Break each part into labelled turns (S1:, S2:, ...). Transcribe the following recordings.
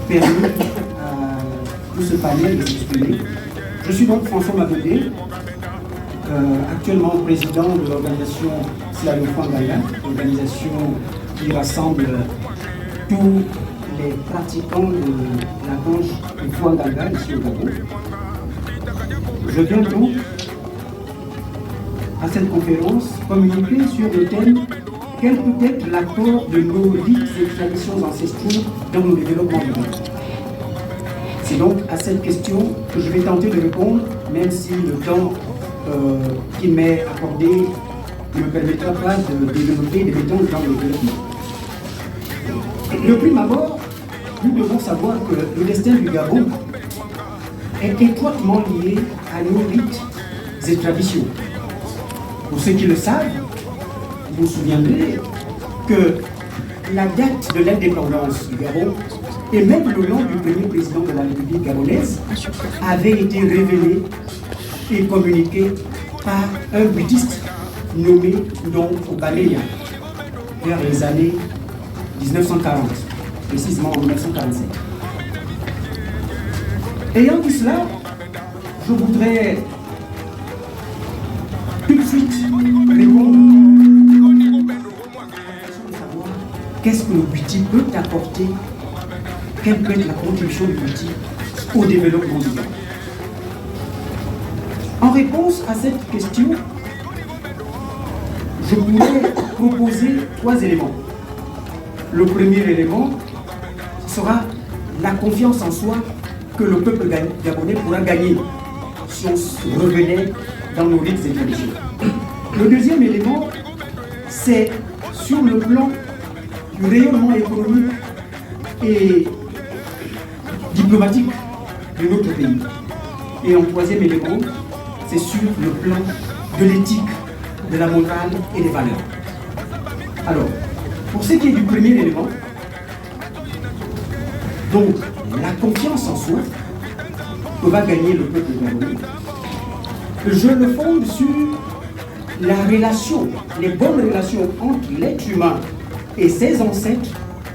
S1: permis à tout ce panel de s'exprimer. Je suis donc François Mabodé, actuellement président de l'organisation Slalom Fwangala, organisation qui rassemble tous les pratiquants de la danse du Fwangala ici au Gabon. Je viens donc à cette conférence communiquer sur le thème « Quel peut être l'apport de nos rites et traditions ancestraux dans le développement du monde ?» C'est donc à cette question que je vais tenter de répondre, même si le temps qui m'est accordé ne me permettra pas de développer des méthodes dans le développement. De prime abord, nous devons savoir que le destin du Gabon est étroitement lié à nos rites et traditions. Pour ceux qui le savent, vous vous souviendrez que la date de l'indépendance du Gabon et même le nom du premier président de la République gabonaise avait été révélé et communiqué par un bouddhiste nommé Dom Obaleya vers les années 1940, précisément en 1947. Ayant dit cela, je voudrais tout de suite répondre à la question de savoir qu'est-ce que le Bouti peut apporter, quelle peut être la contribution du Bouti au développement du Gabon. En réponse à cette question, je pourrais proposer 3 éléments. Le premier élément sera la confiance en soi que le peuple gabonais pourra gagner si on se revenait dans nos rites et traditions. Le deuxième élément, c'est sur le plan du rayonnement économique et diplomatique de notre pays. Et en troisième élément, c'est sur le plan de l'éthique, de la morale et des valeurs. Alors, pour ce qui est du premier élément, donc la confiance en soi que va gagner le peuple gabonais, je le fonde sur la relation, les bonnes relations entre l'être humain et ses ancêtres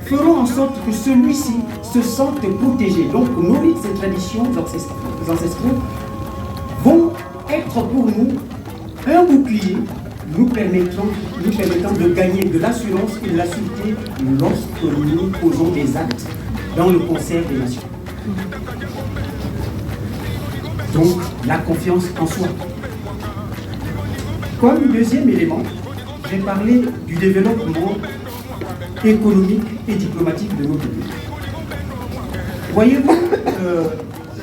S1: feront en sorte que celui-ci se sente protégé. Donc nos rites et traditions ancestraux vont être pour nous un bouclier nous permettant de gagner de l'assurance et de la sûreté lorsque nous posons des actes dans le concert des nations. Donc la confiance en soi. Comme deuxième élément, j'ai parlé du développement économique et diplomatique de notre pays. Voyez-vous,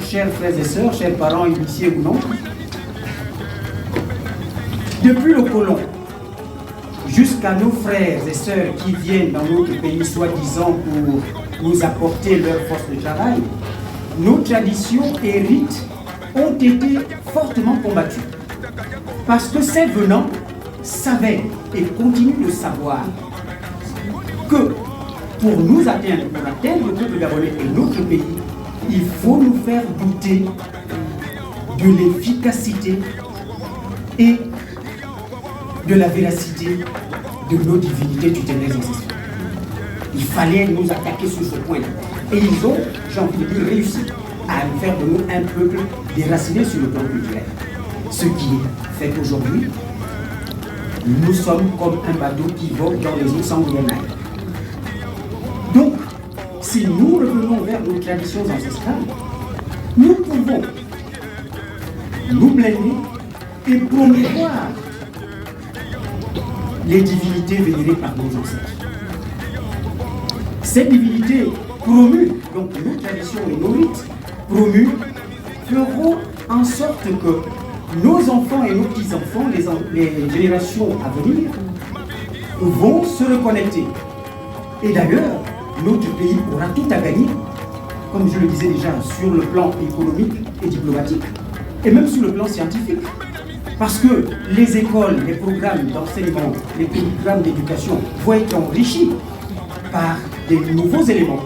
S1: chers frères et sœurs, chers parents, initiés ou non, depuis le colon jusqu'à nos frères et sœurs qui viennent dans notre pays soi-disant pour nous apporter leur force de travail, nos traditions et rites ont été fortement combattus. Parce que ces venants savaient et continuent de savoir que pour nous atteindre, pour atteindre le peuple gabonais et notre pays, il faut nous faire douter de l'efficacité et de la véracité de nos divinités tutélaires ancestrales. Il fallait nous attaquer sur ce point-là. Et ils ont, j'ai envie de dire, réussi à faire de nous un peuple déraciné sur le plan culturel. Ce qui fait qu'aujourd'hui, nous sommes comme un bateau qui vogue dans les eaux sans gouvernail. Donc, si nous revenons vers nos traditions ancestrales, nous pouvons nous blâmer et promouvoir les divinités vénérées par nos ancêtres. Ces divinités promues, donc nos traditions et nos rites promus, feront en sorte que nos enfants et nos petits-enfants, les générations à venir, vont se reconnecter. Et d'ailleurs, notre pays aura tout à gagner, comme je le disais déjà, sur le plan économique et diplomatique, et même sur le plan scientifique. Parce que les écoles, les programmes d'enseignement, les programmes d'éducation vont être enrichis par des nouveaux éléments.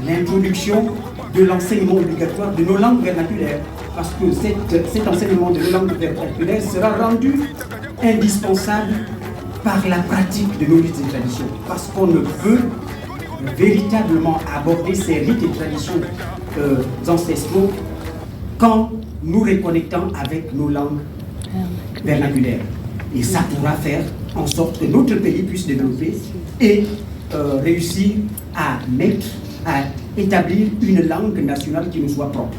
S1: L'introduction de l'enseignement obligatoire de nos langues vernaculaires, parce que cet enseignement de nos langues vernaculaires sera rendu indispensable par la pratique de nos rites et traditions. Parce qu'on ne peut véritablement aborder ces rites et traditions ancestraux qu'en nous reconnectant avec nos langues vernaculaires. Et ça pourra faire en sorte que notre pays puisse développer et réussir à établir une langue nationale qui nous soit propre.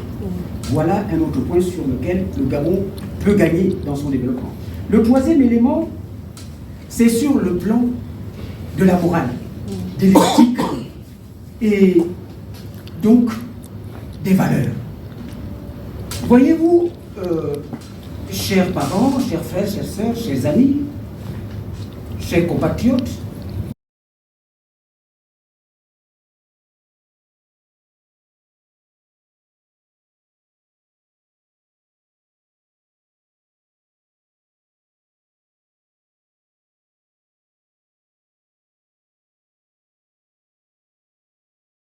S1: Voilà un autre point sur lequel le Gabon peut gagner dans son développement. Le troisième élément, c'est sur le plan de la morale, de l'éthique et donc des valeurs. Voyez-vous, chers parents, chers frères, chères sœurs, chers amis, chers compatriotes,